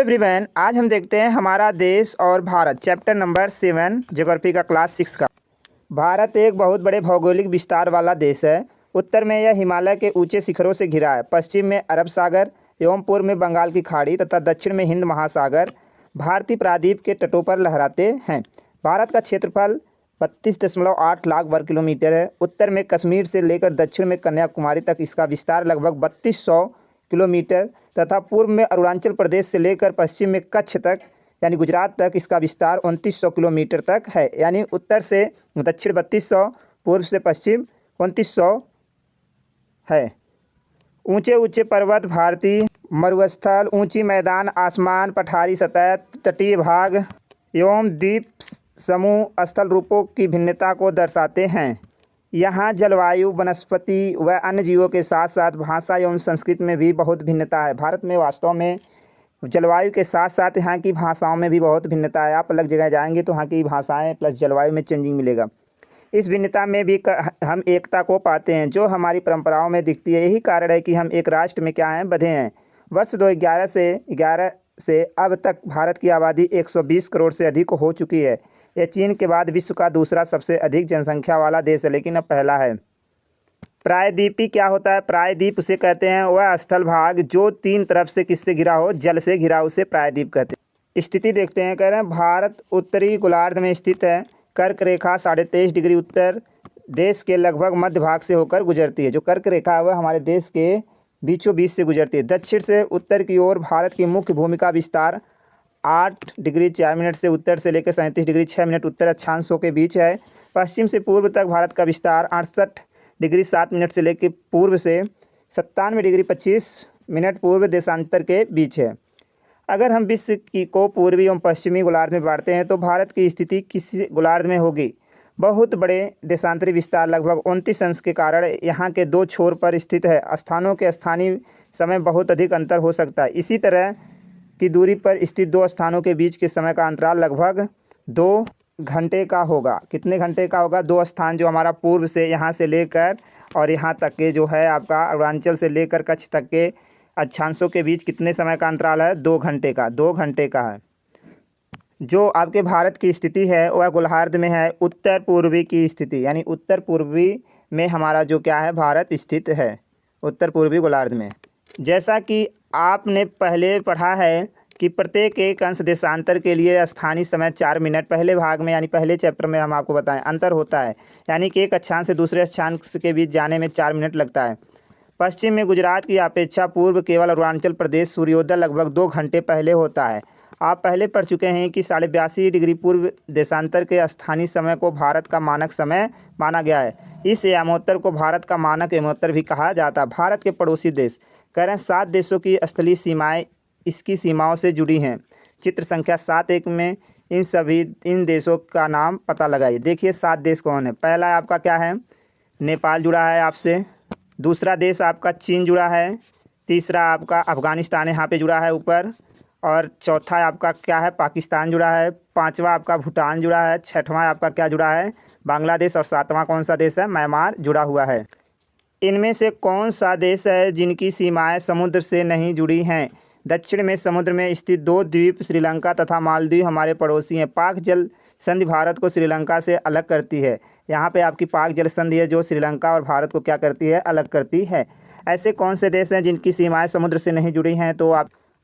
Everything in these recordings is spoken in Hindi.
एवरीवन, आज हम देखते हैं हमारा देश और भारत चैप्टर नंबर 7 ज्योग्राफी का क्लास 6 का। भारत एक बहुत बड़े भौगोलिक विस्तार वाला देश है। उत्तर में यह हिमालय के ऊंचे शिखरों से घिरा है। पश्चिम में अरब सागर एवं पूर्व में बंगाल की खाड़ी तथा दक्षिण में हिंद महासागर भारतीय प्रायद्वीप के तटों पर लहराते हैं। भारत का क्षेत्रफल 32.8 लाख वर्ग किलोमीटर है। उत्तर में कश्मीर से लेकर दक्षिण में कन्याकुमारी तक इसका विस्तार लगभग 3200 किलोमीटर तथा पूर्व में अरुणाचल प्रदेश से लेकर पश्चिम में कच्छ तक यानी गुजरात तक इसका विस्तार 2900 किलोमीटर तक है। यानी उत्तर से दक्षिण 3200, पूर्व से पश्चिम 2900 है। ऊंचे ऊंचे पर्वत, भारतीय मरुस्थल, ऊंची मैदान, आसमान, पठारी सतह, तटीय भाग एवं द्वीप समूह स्थल रूपों की भिन्नता को दर्शाते हैं। यहाँ जलवायु, वनस्पति व अन्य जीवों के साथ साथ भाषा एवं संस्कृति में भी बहुत भिन्नता है। भारत में वास्तव में जलवायु के साथ साथ यहाँ की भाषाओं में भी बहुत भिन्नता है। आप अलग जगह जाएंगे तो वहाँ की भाषाएं प्लस जलवायु में चेंजिंग मिलेगा। इस भिन्नता में भी हम एकता को पाते हैं जो हमारी परंपराओं में दिखती है। यही कारण है कि हम एक राष्ट्र में क्या हैं, बंधे हैं। वर्ष 2011 से अब तक भारत की आबादी 120 करोड़ से अधिक हो चुकी है। यह चीन के बाद विश्व का दूसरा सबसे अधिक जनसंख्या वाला देश है, लेकिन अब पहला है। प्रायद्वीपी क्या होता है? प्रायद्वीप उसे कहते हैं वह स्थल भाग जो तीन तरफ से किससे घिरा हो, जल से घिरा, उसे प्रायद्वीप कहते हैं। स्थिति देखते हैं, कह रहे हैं भारत उत्तरी गोलार्ध में स्थित है। कर्क रेखा 23.5 डिग्री उत्तर देश के लगभग मध्य भाग से होकर गुजरती है। जो कर्क रेखा है वह हमारे देश के बीचों बीच से गुजरती है। दक्षिण से उत्तर की ओर भारत की मुख्य भूमि का विस्तार 8 डिग्री 4 मिनट से उत्तर से लेकर 37 डिग्री 6 मिनट उत्तर अक्षांशों के बीच है। पश्चिम से पूर्व तक भारत का विस्तार 68 डिग्री 7 मिनट से लेकर पूर्व से 97 डिग्री 25 मिनट पूर्व देशांतर के बीच है। अगर हम विश्व की को पूर्वी एवं पश्चिमी गोलार्ध में बांटते हैं तो भारत की स्थिति किस गोलार्ध में होगी? बहुत बड़े देशांतरी विस्तार लगभग 29 अंश के कारण यहाँ के दो छोर पर स्थित है। स्थानों के स्थानीय समय बहुत अधिक अंतर हो सकता है। इसी तरह की दूरी पर स्थित दो स्थानों के बीच के समय का अंतराल लगभग 2 घंटे का होगा। कितने घंटे का होगा? दो स्थान जो हमारा पूर्व से यहाँ से लेकर और यहाँ तक के जो है आपका अरुणाचल से लेकर कच्छ तक के अक्षांशों के बीच कितने समय का अंतराल है? 2 घंटे का। 2 घंटे का है। जो आपके भारत की स्थिति है वह गोलार्ध में है उत्तर पूर्वी की स्थिति, यानी उत्तर पूर्वी में हमारा जो क्या है भारत स्थित है, उत्तर पूर्वी गोलार्ध में। जैसा कि आपने पहले पढ़ा है कि प्रत्येक एक अंश देशांतर के लिए स्थानीय समय 4 मिनट पहले भाग में यानी पहले चैप्टर में हम आपको बताएं अंतर होता है, यानी कि एक अक्षांश से दूसरे अक्षांश के बीच जाने में 4 मिनट लगता है। पश्चिम में गुजरात की अपेक्षा पूर्व केवल अरुणाचल प्रदेश सूर्योदय लगभग 2 घंटे पहले होता है। आप पहले पढ़ चुके हैं कि 82.5 डिग्री पूर्व देशांतर के स्थानीय समय को भारत का मानक समय माना गया है। इस यामोत्तर को भारत का मानक यामोत्तर भी कहा जाता है। भारत के पड़ोसी देश, कह रहे हैं 7 देशों की स्थलीय सीमाएं इसकी सीमाओं से जुड़ी हैं। चित्र संख्या 7.1 में इन देशों का नाम पता लगाइए। देखिए 7 देश कौन है। पहला आपका क्या है? नेपाल जुड़ा है आपसे। दूसरा देश आपका चीन जुड़ा है। तीसरा आपका अफगानिस्तान यहाँ पे जुड़ा है ऊपर। और चौथा आपका क्या है? पाकिस्तान जुड़ा है। पांचवा आपका भूटान जुड़ा है। छठवां आपका क्या जुड़ा है? बांग्लादेश। और सातवां कौन सा देश है? म्यांमार जुड़ा हुआ है। इनमें से कौन सा देश है जिनकी सीमाएं समुद्र से नहीं जुड़ी हैं? दक्षिण में समुद्र में स्थित 2 द्वीप श्रीलंका तथा मालदीव हमारे पड़ोसी हैं। पाक जल संधि भारत को श्रीलंका से अलग करती है। यहाँ पे आपकी पाक जल संधि है जो श्रीलंका और भारत को क्या करती है? अलग करती है। ऐसे कौन से देश हैं जिनकी सीमाएं समुद्र से नहीं जुड़ी हैं? तो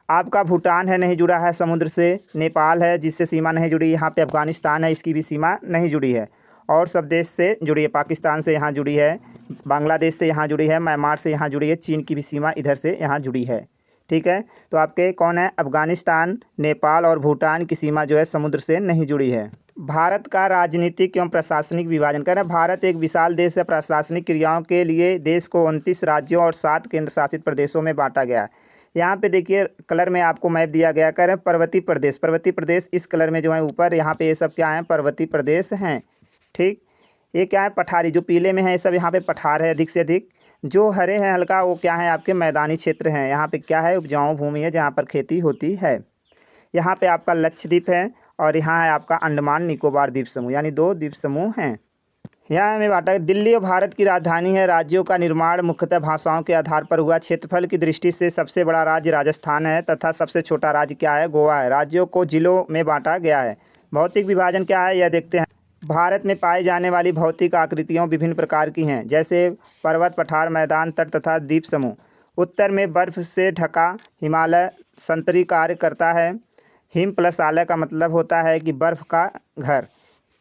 आपका भूटान है, नहीं जुड़ा है समुद्र से। नेपाल है जिससे सीमा नहीं जुड़ी। यहाँ पे अफगानिस्तान है, इसकी भी सीमा नहीं जुड़ी है। और सब देश से जुड़ी है। पाकिस्तान से यहाँ जुड़ी है, बांग्लादेश से यहाँ जुड़ी है, म्यांमार से यहाँ जुड़ी है, चीन की भी सीमा इधर से यहाँ जुड़ी है। ठीक है, तो आपके कौन है? अफगानिस्तान, नेपाल और भूटान की सीमा जो है समुद्र से नहीं जुड़ी है। भारत का राजनीतिक एवं प्रशासनिक विभाजन, कह रहे हैं भारत एक विशाल देश है। प्रशासनिक क्रियाओं के लिए देश को 29 राज्यों और 7 केंद्र शासित प्रदेशों में बांटा गया है। यहाँ पे देखिए कलर में आपको मैप दिया गया, कह रहे हैं पर्वतीय प्रदेश। पर्वतीय प्रदेश इस कलर में जो है ऊपर, यहाँ पे ये सब क्या है? पर्वतीय प्रदेश हैं। ठीक, ये क्या है? पठारी। जो पीले में है ये सब यहाँ पे पठार है अधिक से अधिक। जो हरे हैं हल्का वो क्या है? आपके मैदानी क्षेत्र हैं। यहाँ पे क्या है? उपजाऊ भूमि है जहाँ पर खेती होती है। यहाँ पे आपका लक्षद्वीप है और यहाँ है आपका अंडमान निकोबार द्वीप समूह, यानी 2 द्वीप समूह हैं। यहाँ हमें बांटा दिल्ली और भारत की राजधानी है। राज्यों का निर्माण मुख्यतः भाषाओं के आधार पर हुआ। क्षेत्रफल की दृष्टि से सबसे बड़ा राज्य राजस्थान है तथा सबसे छोटा राज्य क्या है? गोवा है। राज्यों को जिलों में बांटा गया है। भौतिक विभाजन क्या है, यह देखते हैं। भारत में पाई जाने वाली भौतिक आकृतियों विभिन्न प्रकार की हैं, जैसे पर्वत, पठार, मैदान, तट तथा द्वीप समूह। उत्तर में बर्फ से ढका हिमालय संतरी कार्य करता है। हिम प्लस आलय का मतलब होता है कि बर्फ का घर।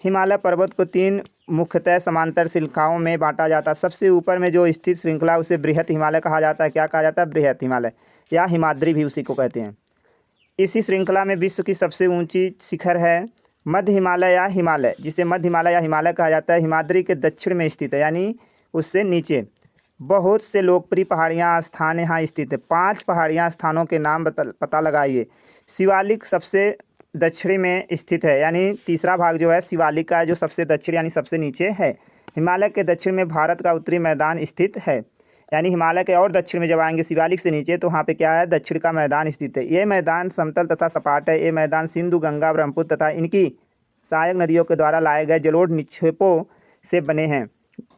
हिमालय पर्वत को 3 मुख्यतः समांतर श्रृंखलाओं में बांटा जाता है। सबसे ऊपर में जो स्थित श्रृंखला उसे बृहत हिमालय कहा जाता है। क्या कहा जाता है? बृहत हिमालय या हिमाद्री भी उसी को कहते हैं। इसी श्रृंखला में विश्व की सबसे ऊंची शिखर है मध्य हिमालय या हिमालय, जिसे मध्य हिमालय या हिमालय कहा जाता है। हिमाद्री के दक्षिण में स्थित है, यानी उससे नीचे। बहुत से लोकप्रिय पहाड़ियाँ स्थान यहाँ स्थित है। 5 पहाड़ियाँ स्थानों के नाम पता लगाइए। शिवालिक सबसे दक्षिणी में स्थित है, यानी तीसरा भाग जो है शिवालिक का है, जो सबसे दक्षिण यानी सबसे नीचे है। हिमालय के दक्षिण में भारत का उत्तरी मैदान स्थित है, यानी हिमालय के और दक्षिण में जब आएंगे शिवालिक से नीचे तो वहाँ पे क्या है? दक्षिण का मैदान स्थित है। ये मैदान समतल तथा सपाट है। ये मैदान सिंधु, गंगा, ब्रह्मपुत्र तथा इनकी सहायक नदियों के द्वारा लाए गए जलोढ़ निक्षेपों से बने हैं।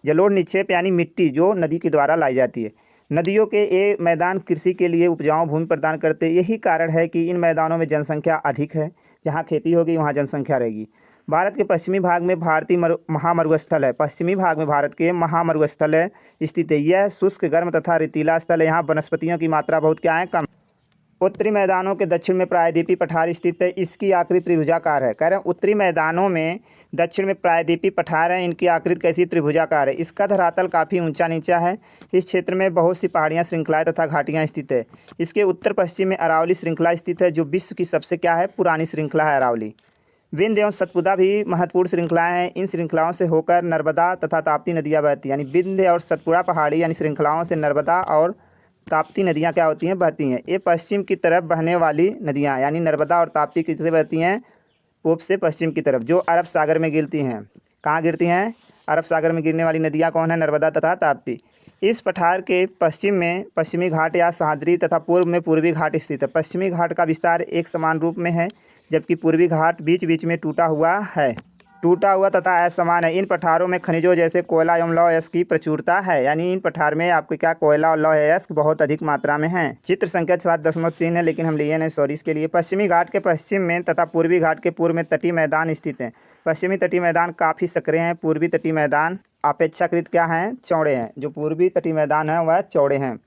जलोढ़ निक्षेप यानी मिट्टी जो नदी के द्वारा लाई जाती है। नदियों के ये मैदान कृषि के लिए उपजाऊ भूमि प्रदान करते हैं। यही कारण है कि इन मैदानों में जनसंख्या अधिक है। जहाँ खेती होगी वहाँ जनसंख्या रहेगी। भारत के पश्चिमी भाग में भारतीय महामरुस्थल है। पश्चिमी भाग में भारत के महामरुस्थल है स्थित है। यह शुष्क, गर्म तथा रेतीला स्थल है। यहाँ वनस्पतियों की मात्रा बहुत क्या है? कम। उत्तरी मैदानों के दक्षिण में प्रायद्वीपीय पठार स्थित है। इसकी आकृति त्रिभुजाकार है। कह रहे हैं उत्तरी मैदानों में दक्षिण में प्रायद्वीपीय पठार है। इनकी आकृति कैसी? त्रिभुजाकार है। इसका धरातल काफ़ी ऊंचा नीचा है। इस क्षेत्र में बहुत सी पहाड़ियाँ, श्रृंखलाएं तथा घाटियाँ स्थित है। इसके उत्तर पश्चिम में अरावली श्रृंखला स्थित है, जो विश्व की सबसे क्या है? पुरानी श्रृंखला है अरावली। विंध्य एवं सतपुड़ा भी महत्वपूर्ण श्रृंखलाएं हैं। इन श्रृंखलाओं से होकर नर्मदा तथा ताप्ती नदियाँ बहती हैं, यानी विंध्य और सतपुड़ा पहाड़ी यानी श्रृंखलाओं से नर्मदा और ताप्ती नदियाँ क्या होती हैं? बहती हैं। ये पश्चिम की तरफ बहने वाली नदियाँ यानी नर्मदा और ताप्ती किससे बहती हैं? पूर्व से पश्चिम की तरफ, जो अरब सागर में गिरती हैं। कहाँ गिरती हैं? अरब सागर में गिरने वाली नदियाँ कौन है? नर्मदा तथा ताप्ती। इस पठार के पश्चिम में पश्चिमी घाट या सह्याद्री तथा पूर्व में पूर्वी घाट स्थित है। पश्चिमी घाट का विस्तार एक समान रूप में है, जबकि पूर्वी घाट बीच बीच में टूटा हुआ तथा असमान है। इन पठारों में खनिजों जैसे कोयला एवं लौह अयस्क की प्रचुरता है, यानी इन पठार में आपको क्या? कोयला और लौह अयस्क बहुत अधिक मात्रा में है। चित्र संख्या 7.3 है, लेकिन हम लिए नहीं, सॉरी इसके लिए। पश्चिमी घाट के पश्चिम में तथा पूर्वी घाट के पूर्व में तटीय मैदान स्थित हैं। पश्चिमी तटीय मैदान काफ़ी सक्रिय हैं। पूर्वी तटीय मैदान अपेक्षाकृत क्या हैं? चौड़े हैं। जो पूर्वी तटीय मैदान है वह चौड़े हैं।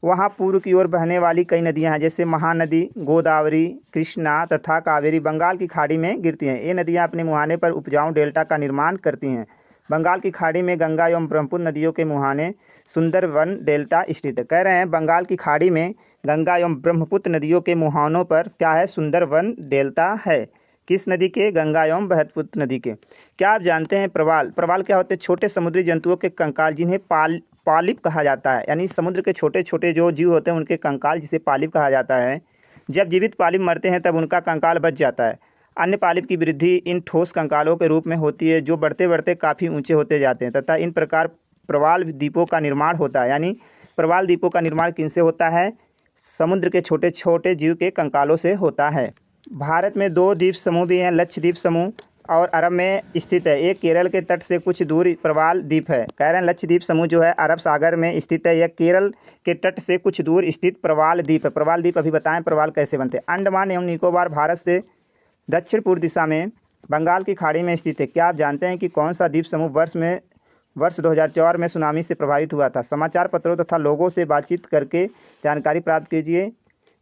वहाँ पूर्व की ओर बहने वाली कई नदियाँ हैं, जैसे महानदी, गोदावरी, कृष्णा तथा कावेरी बंगाल की खाड़ी में गिरती हैं। ये नदियाँ अपने मुहाने पर उपजाऊ डेल्टा का निर्माण करती हैं। बंगाल की खाड़ी में गंगा एवं ब्रह्मपुत्र नदियों के मुहाने सुंदरवन डेल्टा स्थित है। कह रहे हैं बंगाल की खाड़ी में गंगा एवं ब्रह्मपुत्र नदियों के मुहानों पर क्या है? सुंदरवन डेल्टा है। किस नदी के? गंगा एवं ब्रह्मपुत्र नदी के। क्या आप जानते हैं प्रवाल? प्रवाल क्या होते हैं? छोटे समुद्री जंतुओं के कंकाल, जिन्हें पालिप कहा जाता है, यानी समुद्र के छोटे छोटे जो जीव होते हैं उनके कंकाल, जिसे पालिप कहा जाता है। जब जीवित पालिप मरते हैं तब उनका कंकाल बच जाता है। अन्य पालिप की वृद्धि इन ठोस कंकालों के रूप में होती है, जो बढ़ते बढ़ते काफ़ी ऊंचे होते जाते हैं तथा इन प्रकार प्रवाल द्वीपों का निर्माण होता है। यानी प्रवाल द्वीपों का निर्माण किनसे होता है? समुद्र के छोटे छोटे जीव के कंकालों से होता है। भारत में 2 द्वीप समूह भी हैं, लक्षद्वीप समूह और अरब में स्थित है। एक केरल के तट से कुछ दूर प्रवाल द्वीप है। कह रहे हैं लक्षद्वीप समूह जो है अरब सागर में स्थित है। यह केरल के तट से कुछ दूर स्थित प्रवाल द्वीप है। प्रवाल द्वीप अभी बताएं प्रवाल कैसे बनते हैं। अंडमान एवं निकोबार भारत से दक्षिण पूर्व दिशा में बंगाल की खाड़ी में स्थित है। क्या आप जानते हैं कि कौन सा द्वीप समूह वर्ष 2004 में सुनामी से प्रभावित हुआ था? समाचार पत्रों तथा लोगों से बातचीत करके जानकारी प्राप्त कीजिए।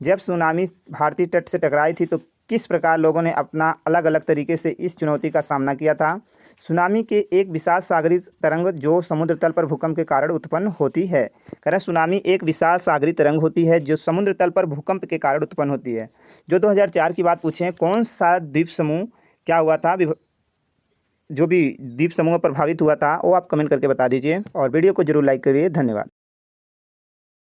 जब सुनामी भारतीय तट से टकराई थी तो किस प्रकार लोगों ने अपना अलग अलग तरीके से इस चुनौती का सामना किया था? सुनामी के एक विशाल सागरीय तरंग जो समुद्र तल पर भूकंप के कारण उत्पन्न होती है। कह रहे हैं सुनामी एक विशाल सागरीय तरंग होती है जो समुद्र तल पर भूकंप के कारण उत्पन्न होती है। जो 2004 की बात पूछें, कौन सा द्वीप समूह क्या हुआ था, जो भी द्वीप समूह प्रभावित हुआ था, वो आप कमेंट करके बता दीजिए और वीडियो को जरूर लाइक करिए। धन्यवाद।